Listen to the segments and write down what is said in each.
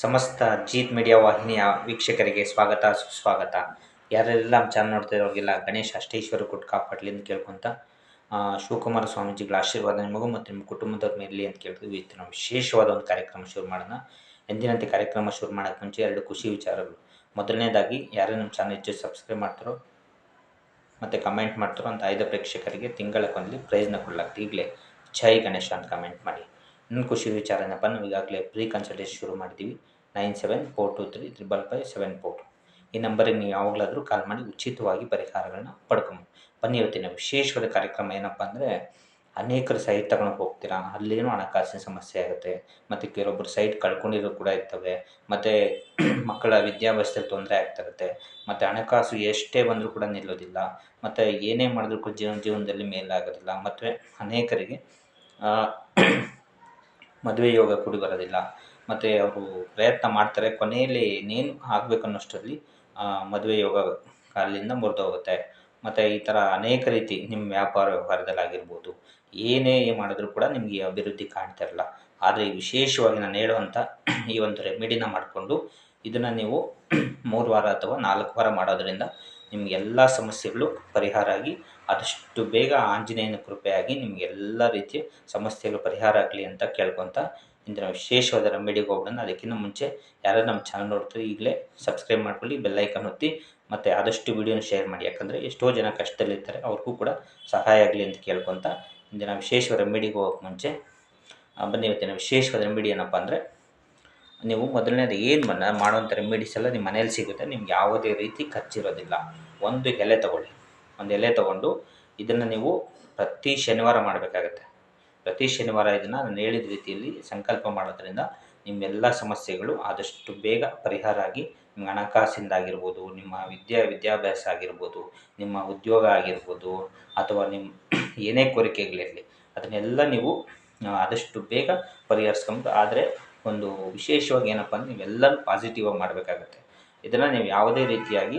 ಸಮಸ್ತ ಜೀತ್ ಮೀಡಿಯಾ ವಾಹಿನಿಯ ವೀಕ್ಷಕರಿಗೆ ಸ್ವಾಗತ ಸುಸ್ವಾಗತ. ಯಾರೆಲ್ಲ ನಮ್ಮ ಚಾನಲ್ ನೋಡ್ತಾ ಇರೋರಿಗೆಲ್ಲ ಗಣೇಶ ಅಷ್ಟೈಶ್ವರ್ಯ ಕೊಟ್ಟು ಕಾಪಾಡಲಿ ಅಂತ ಕೇಳ್ಕೊತ ಶಿವಕುಮಾರ ಸ್ವಾಮೀಜಿಗಳ ಆಶೀರ್ವಾದ ನಿಮಗೂ ಮತ್ತು ನಿಮ್ಮ ಕುಟುಂಬದವ್ರ ಮೇಲೆ ಇರಲಿ ಅಂತ ಕೇಳ್ತೀವಿ. ಇವತ್ತು ನಾವು ವಿಶೇಷವಾದ ಒಂದು ಕಾರ್ಯಕ್ರಮ ಶುರು ಮಾಡೋಣ. ಎಂದಿನಂತೆ ಕಾರ್ಯಕ್ರಮ ಶುರು ಮಾಡೋಕ್ಕೆ ಮುಂಚೆ ಎರಡು ಖುಷಿ ವಿಚಾರಗಳು. ಮೊದಲನೇದಾಗಿ ಯಾರೇ ನಮ್ಮ ಚಾನಲ್ ಹೆಚ್ಚು ಸಬ್ಸ್ಕ್ರೈಬ್ ಮಾಡ್ತಾರೋ ಮತ್ತು ಕಮೆಂಟ್ ಮಾಡ್ತಾರೋ ಅಂತ 5 ಪ್ರೇಕ್ಷಕರಿಗೆ ತಿಂಗಳ ಕೊನೆಯಲ್ಲಿ ಪ್ರೈಸ್ನ ಕೊಡಲಾಗ್ತದೆ. ಈಗಲೇ ಜೈ ಗಣೇಶ ಅಂತ ಕಮೆಂಟ್ ಮಾಡಿ. ಇನ್ನೊಂದು ಖುಷಿ ವಿಚಾರ ಏನಪ್ಪ, ನಾವು ಈಗಾಗಲೇ ಪ್ರೀ ಕನ್ಸಲ್ಟೇಷನ್ ಶುರು ಮಾಡಿದ್ದೀವಿ. 9742235574 ಈ ನಂಬರಿಗೆ ನೀವು ಯಾವಾಗಲಾದರೂ ಕಾಲ್ ಮಾಡಿ ಉಚಿತವಾಗಿ ಪರಿಹಾರಗಳನ್ನ ಪಡ್ಕೊಬೋದು. ಬನ್ನಿ, ಇವತ್ತಿನ ವಿಶೇಷವಾದ ಕಾರ್ಯಕ್ರಮ ಏನಪ್ಪ ಅಂದರೆ, ಅನೇಕರು ಸೈಟ್ ತಗೊಳಕ್ಕೆ ಹೋಗ್ತೀರಾ, ಅಲ್ಲೇನೋ ಹಣಕಾಸಿನ ಸಮಸ್ಯೆ ಆಗುತ್ತೆ, ಮತ್ತು ಕೆಲವೊಬ್ಬರು ಸೈಟ್ ಕಳ್ಕೊಂಡಿರೋ ಕೂಡ ಇರ್ತವೆ, ಮತ್ತು ಮಕ್ಕಳ ವಿದ್ಯಾಭ್ಯಾಸದಲ್ಲಿ ತೊಂದರೆ ಆಗ್ತಾ ಇರುತ್ತೆ, ಮತ್ತು ಹಣಕಾಸು ಎಷ್ಟೇ ಬಂದರೂ ಕೂಡ ನಿಲ್ಲೋದಿಲ್ಲ, ಮತ್ತು ಏನೇ ಮಾಡಿದ್ರೂ ಕೂಡ ಜೀವನದಲ್ಲಿ ಮೇಲಾಗೋದಿಲ್ಲ, ಮತ್ತು ಅನೇಕರಿಗೆ ಮದುವೆ ಯೋಗ ಕೂಡಿ ಬರೋದಿಲ್ಲ, ಮತ್ತು ಅವರು ಪ್ರಯತ್ನ ಮಾಡ್ತಾರೆ, ಕೊನೆಯಲ್ಲಿ ಇನ್ನೇನು ಆಗಬೇಕು ಅನ್ನೋಷ್ಟರಲ್ಲಿ ಮದುವೆ ಯೋಗ ಅಲ್ಲಿಂದ ಮುರಿದೋಗುತ್ತೆ. ಮತ್ತು ಈ ಥರ ಅನೇಕ ರೀತಿ ನಿಮ್ಮ ವ್ಯವಹಾರದಲ್ಲಾಗಿರ್ಬೋದು, ಏನೇ ಮಾಡಿದ್ರೂ ಕೂಡ ನಿಮಗೆ ಅಭಿವೃದ್ಧಿ ಕಾಣ್ತಾ ಇರಲ್ಲ. ಆದರೆ ವಿಶೇಷವಾಗಿ ನಾನು ಹೇಳುವಂಥ ಈ ಒಂದು ರೆಮಿಡಿನ ಮಾಡಿಕೊಂಡು ಇದನ್ನು ನೀವು 3 ವಾರ ಅಥವಾ 4 ವಾರ ಮಾಡೋದರಿಂದ ನಿಮಗೆಲ್ಲ ಸಮಸ್ಯೆಗಳು ಪರಿಹಾರ ಆಗಿ ಆದಷ್ಟು ಬೇಗ ಆಂಜನೇಯನ ಕೃಪೆಯಾಗಿ ನಿಮಗೆಲ್ಲ ರೀತಿಯ ಸಮಸ್ಯೆಗಳು ಪರಿಹಾರ ಆಗಲಿ ಅಂತ ಕೇಳ್ಕೊತ ಇಂದಿನ ವಿಶೇಷವಾದ ರೆಮಿಡಿಗೆ ಹೋಗೋಣ. ಅದಕ್ಕಿಂತ ಮುಂಚೆ ಯಾರು ನಮ್ಮ ಚಾನಲ್ ನೋಡ್ತಾರೆ ಈಗಲೇ ಸಬ್ಸ್ಕ್ರೈಬ್ ಮಾಡ್ಕೊಳ್ಳಿ, ಬೆಲ್ಲೈಕನ್ ಒತ್ತಿ, ಮತ್ತು ಆದಷ್ಟು ವಿಡಿಯೋನ ಶೇರ್ ಮಾಡಿ. ಯಾಕಂದರೆ ಎಷ್ಟೋ ಜನ ಕಷ್ಟದಲ್ಲಿರ್ತಾರೆ, ಅವ್ರಿಗೂ ಕೂಡ ಸಹಾಯ ಆಗಲಿ ಅಂತ ಕೇಳ್ಕೊತ ಇಂದಿನ ವಿಶೇಷವಾದ ರೆಮಿಡಿಗೆ ಹೋಗೋಕ್ಕೆ ಮುಂಚೆ ಬನ್ನಿ. ಇವತ್ತಿನ ವಿಶೇಷವಾದ ರೆಮಿಡಿ ಏನಪ್ಪ ಅಂದರೆ, ನೀವು ಮೊದಲನೇದು ಏನು ಮಾಡೋವಂಥ ರೆಮಿಡೀಸ್ ಎಲ್ಲ ನಿಮ್ಮ ಮನೇಲಿ ಸಿಗುತ್ತೆ, ನಿಮ್ಗೆ ಯಾವುದೇ ರೀತಿ ಖರ್ಚಿರೋದಿಲ್ಲ. ಒಂದು ಎಲೆ ತೊಗೊಳ್ಳಿ. ಒಂದು ಎಲೆ ತೊಗೊಂಡು ಇದನ್ನು ನೀವು ಪ್ರತಿ ಶನಿವಾರ ಮಾಡಬೇಕಾಗತ್ತೆ. ಪ್ರತಿ ಶನಿವಾರ ಇದನ್ನು ನಾನು ಹೇಳಿದ ರೀತಿಯಲ್ಲಿ ಸಂಕಲ್ಪ ಮಾಡೋದ್ರಿಂದ ನಿಮ್ಮೆಲ್ಲ ಸಮಸ್ಯೆಗಳು ಆದಷ್ಟು ಬೇಗ ಪರಿಹಾರ ಆಗಿ ನಿಮ್ಮ ಹಣಕಾಸಿಂದಾಗಿರ್ಬೋದು, ನಿಮ್ಮ ವಿದ್ಯಾಭ್ಯಾಸ ಆಗಿರ್ಬೋದು, ನಿಮ್ಮ ಉದ್ಯೋಗ ಆಗಿರ್ಬೋದು, ಅಥವಾ ನಿಮ್ಮ ಏನೇ ಕೋರಿಕೆಗಳಿರಲಿ ಅದನ್ನೆಲ್ಲ ನೀವು ಆದಷ್ಟು ಬೇಗ ಪರಿಹರಿಸ್ಕೊಂಡು. ಆದರೆ ಒಂದು ವಿಶೇಷವಾಗಿ ಏನಪ್ಪ ಅಂದರೆ, ನೀವೆಲ್ಲರೂ ಪಾಸಿಟಿವ್ ಆಗಿ ಮಾಡಬೇಕಾಗತ್ತೆ. ಇದನ್ನು ನೀವು ಯಾವುದೇ ರೀತಿಯಾಗಿ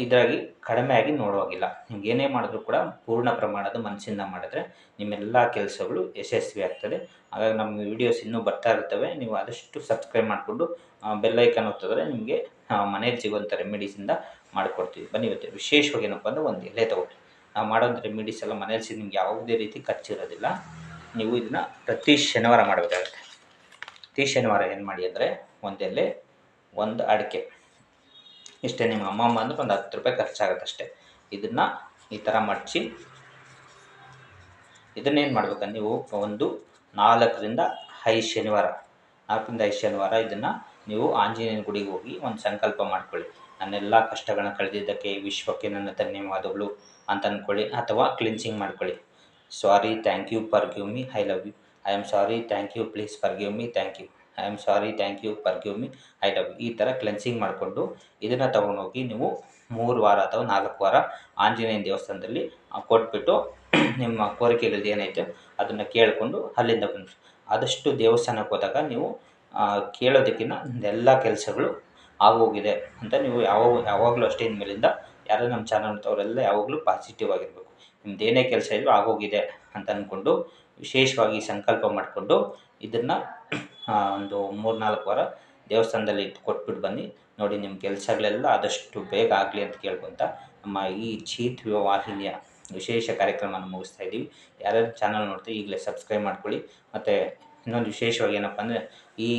ಇದರಾಗಿ ಕಡಿಮೆಯಾಗಿ ನೋಡುವಾಗಿಲ್ಲ. ನಿಮ್ಗೆ ಏನೇ ಮಾಡಿದ್ರೂ ಕೂಡ ಪೂರ್ಣ ಪ್ರಮಾಣದ ಮನಸ್ಸಿಂದ ಮಾಡಿದ್ರೆ ನಿಮ್ಮೆಲ್ಲ ಕೆಲಸಗಳು ಯಶಸ್ವಿ ಆಗ್ತದೆ. ಹಾಗಾಗಿ ನಮ್ಮ ವೀಡಿಯೋಸ್ ಇನ್ನೂ ಬರ್ತಾ ಇರ್ತವೆ. ನೀವು ಆದಷ್ಟು ಸಬ್ಸ್ಕ್ರೈಬ್ ಮಾಡಿಕೊಂಡು ಬೆಲ್ಲೈಕನ್ ಒತ್ತಿದ್ರೆ ನಿಮಗೆ ಮನೇಲಿ ಸಿಗುವಂಥ ರೆಮಿಡೀಸಿಂದ ಮಾಡಿಕೊಡ್ತೀವಿ. ಬನ್ನಿ, ಇವತ್ತು ವಿಶೇಷವಾಗಿ ಏನಪ್ಪ ಅಂದರೆ, ಒಂದು ಎಲೆ ತೊಗೊಳ್ಳಿ. ನಾವು ಮಾಡೋಂಥ ರೆಮಿಡೀಸ್ ಎಲ್ಲ ಮನೇಲಿ ನಿಮ್ಗೆ ಯಾವುದೇ ರೀತಿ ಖರ್ಚಿರೋದಿಲ್ಲ. ನೀವು ಇದನ್ನು ಪ್ರತಿ ಶನಿವಾರ ಮಾಡಬೇಕಾಗುತ್ತೆ. ಪ್ರತಿ ಶನಿವಾರ ಏನು ಮಾಡಿ ಅಂದರೆ, ಒಂದು ಎಲೆ, ಒಂದು ಅಡಿಕೆ, ಇಷ್ಟೇ. ನಿಮ್ಮ ಅಮ್ಮಮ್ಮ ಅಂದರೆ ಒಂದು 10 ರೂಪಾಯಿ ಖರ್ಚಾಗುತ್ತೆ ಅಷ್ಟೇ. ಇದನ್ನು ಈ ಥರ ಮಡಚಿ ಇದನ್ನೇನು ಮಾಡ್ಬೇಕಂದ್ರೆ, ನೀವು ಒಂದು 4ರಿಂದ 5 ಶನಿವಾರ, 4ರಿಂದ 5 ಶನಿವಾರ ಇದನ್ನು ನೀವು ಆಂಜನೇಯನ ಗುಡಿಗೆ ಹೋಗಿ ಒಂದು ಸಂಕಲ್ಪ ಮಾಡ್ಕೊಳ್ಳಿ. ನನ್ನೆಲ್ಲ ಕಷ್ಟಗಳನ್ನ ಕಳೆದಿದ್ದಕ್ಕೆ ವಿಶ್ವಕ್ಕೆ ನನ್ನ ಧನ್ಯವಾದಗಳು ಅಂತ ಅಂದ್ಕೊಳ್ಳಿ, ಅಥವಾ ಕ್ಲಿನ್ಸಿಂಗ್ ಮಾಡ್ಕೊಳ್ಳಿ. Sorry, thank you, forgive me, I love you, I am sorry, thank you, please forgive me, thank you, I am sorry, thank you, forgive me, I love you. ಈ ಥರ ಕ್ಲೆನ್ಸಿಂಗ್ ಮಾಡಿಕೊಂಡು ಇದನ್ನು ತೊಗೊಂಡೋಗಿ ನೀವು 3 ವಾರ ಅಥವಾ 4 ವಾರ ಆಂಜನೇಯನ ದೇವಸ್ಥಾನದಲ್ಲಿ ಕೊಟ್ಬಿಟ್ಟು ನಿಮ್ಮ ಕೋರಿಕೆಗಳದ್ದು ಏನೈತೆ ಅದನ್ನು ಕೇಳಿಕೊಂಡು ಅಲ್ಲಿಂದ ಬಂದು ಆದಷ್ಟು ದೇವಸ್ಥಾನಕ್ಕೆ ಹೋದಾಗ ನೀವು ಕೇಳೋದಕ್ಕಿಂತ ಎಲ್ಲ ಕೆಲಸಗಳು ಆಗೋಗಿದೆ ಅಂತ ನೀವು ಯಾವಾಗಲೂ ಅಷ್ಟೇ. ಇನ್ಮೇಲಿಂದ ಯಾರು ನಮ್ಮ ಚಾನಲ್ ಅವರೆಲ್ಲ ಯಾವಾಗಲೂ ಪಾಸಿಟಿವ್ ಆಗಿರಬೇಕು. ನಿಮ್ದು ಏನೇ ಕೆಲಸ ಇದ್ದರೂ ಆಗೋಗಿದೆ ಅಂತ ಅಂದ್ಕೊಂಡು ವಿಶೇಷವಾಗಿ ಸಂಕಲ್ಪ ಮಾಡಿಕೊಂಡು ಇದನ್ನು ಒಂದು 3-4 ವಾರ ದೇವಸ್ಥಾನದಲ್ಲಿ ಕೊಟ್ಬಿಟ್ಟು ಬನ್ನಿ. ನೋಡಿ, ನಿಮ್ಮ ಕೆಲಸಗಳೆಲ್ಲ ಆದಷ್ಟು ಬೇಗ ಆಗಲಿ ಅಂತ ಕೇಳ್ಕೊತ ನಮ್ಮ ಈ ಜೀತ್ ವಾಹಿನಿಯ ವಿಶೇಷ ಕಾರ್ಯಕ್ರಮನ ಮುಗಿಸ್ತಾ ಇದ್ದೀವಿ. ಯಾರ್ಯಾರು ಚಾನಲ್ ನೋಡ್ತೀವಿ ಈಗಲೇ ಸಬ್ಸ್ಕ್ರೈಬ್ ಮಾಡ್ಕೊಳ್ಳಿ. ಮತ್ತು ಇನ್ನೊಂದು ವಿಶೇಷವಾಗಿ ಏನಪ್ಪ ಅಂದರೆ, ಈ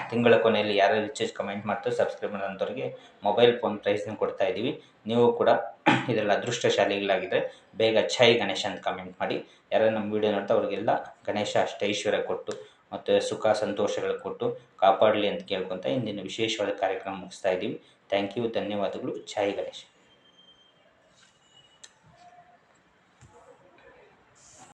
ತಿಂಗಳ ಕೊನೆಯಲ್ಲಿ ಯಾರ್ಯಾರು ಹೆಚ್ಚು ಕಮೆಂಟ್ ಮಾಡ್ತಾರೆ ಸಬ್ಸ್ಕ್ರೈಬ್ ಮಾಡೋಂಥವ್ರಿಗೆ ಮೊಬೈಲ್ ಫೋನ್ ಪ್ರೈಸ್ನ ಕೊಡ್ತಾ ಇದ್ದೀವಿ. ನೀವು ಕೂಡ ಇದರಲ್ಲಿ ಅದೃಷ್ಟಶಾಲಿಗಳಾಗಿದ್ದರೆ ಬೇಗ ಜೈ ಗಣೇಶ ಅಂತ ಕಮೆಂಟ್ ಮಾಡಿ. ಯಾರ್ಯಾರು ನಮ್ಮ ವೀಡಿಯೋ ನೋಡ್ತಾ ಅವ್ರಿಗೆಲ್ಲ ಗಣೇಶ ಅಷ್ಟೈಶ್ವರ್ಯ ಕೊಟ್ಟು ಮತ್ತು ಸುಖ ಸಂತೋಷಗಳು ಕೊಟ್ಟು ಕಾಪಾಡಲಿ ಅಂತ ಕೇಳ್ಕೊತ ಇಂದಿನ ವಿಶೇಷವಾದ ಕಾರ್ಯಕ್ರಮ ಮುಗಿಸ್ತಾ ಇದ್ದೀವಿ. ಥ್ಯಾಂಕ್ ಯು, ಧನ್ಯವಾದಗಳು, ಜೈ ಗಣೇಶ.